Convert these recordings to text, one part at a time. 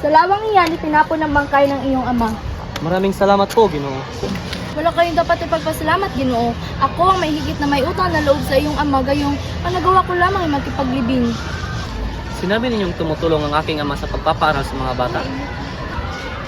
Sa lawang iyan, itinapon ng bangkay ng iyong ama. Maraming salamat po, Ginoo. Wala kayong dapat ipagpasalamat, Ginoo. Ako ang may higit na may utang na loob sa iyong ama, gayong ang nagawa ko lamang ay magkipaglibing. Sinabi ninyong tumutulong ang aking ama sa pagpapaaral sa mga bata.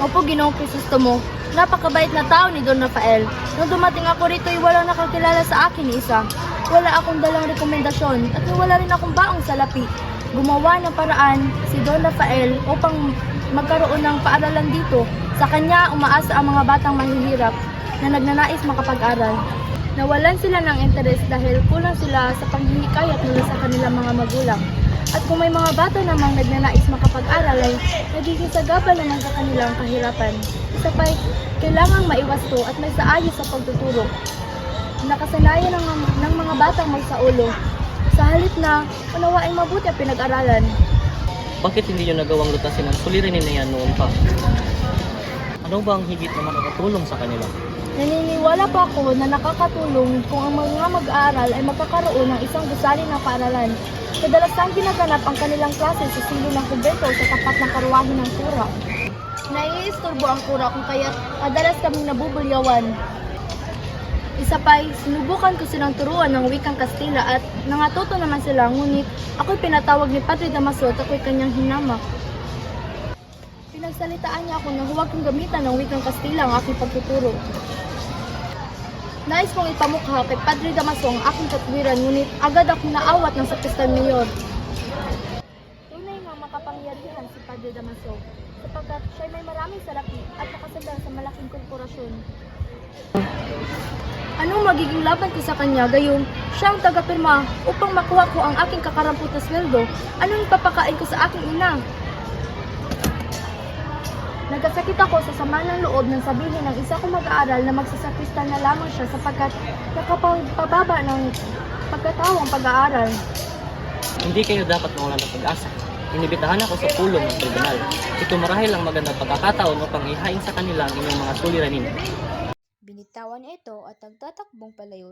Opo, Ginoong Krisostomo. Napakabait na tao ni Don Rafael. Nung dumating ako rito ay walang nakakilala sa akin ni isa. Wala akong dalang rekomendasyon at wala rin akong baong salapi. Gumawa ng paraan si Don Rafael upang magkaroon ng paaralan dito. Sa kanya umaasa ang mga batang mahihirap na nagnanais makapag-aral. Nawalan sila ng interes dahil kulang sila sa panghihikayat mula sa kanilang mga magulang. At kung may mga bata namang nagnanais makapag-aral ay nagiging sagabal naman sa kanilang kahirapan. Isa pa'y kailangang maiwas to at may saayos sa pagtuturo. Nakasanayan ng mga batang magsaulo. Sa halip na unawaing mabuti ang pinag-aralan. Bakit hindi nyo nagawang lutasin ang suliranin na yan noon pa? Ano ba ang higit na makakatulong sa kanila? Naniniwala po ako na nakakatulong kung ang mga mag-aaral ay magkakaroon ng isang gusali na paaralan. Kadalasan ginaganap ang kanilang klase sa silo ng kumbento sa tapat ng karwahe ng kura. Naiisturbo ang kura kung kaya madalas kaming nabubulyawan. Isa pa'y sinubukan ko silang turuan ng wikang Kastila at nangatuto naman sila, ngunit ako'y pinatawag ni Padre Damaso at ako'y kanyang hinamak. Pinagsalitaan niya ako na huwag kong gamitan ng wikang Kastila ang aking pagtuturo. Nais kong ipamukha kay Padre Damaso ang aking katwiran, ngunit agad akong naawat ng Sakristan Mayor. Tunay nga makapangyarihan si Padre Damaso, sapagkat siya'y may maraming salapi at nakasadang sa malaking korporasyon. Anong magiging laban ko sa kanya, gayong siya ang taga-pirma upang makuha ko ang aking kakarampot na sweldo? Anong ipapakain ko sa aking ina? Nagkasakit ako sa sama ng loob nang sabihin ng isa kong mag-aaral na magsasakristan na lamang siya sapagkat nakapagpababa ng pagkatawang pag-aaral. Hindi kayo dapat mawalan ng pag-asa. Inibitahan ako sa pulong ng tribunal. Ito marahil ang magandang pagkakataon upang ihain sa kanila ang inyong mga suliranin. Binitawan niya ito at nagtatakbong palayo.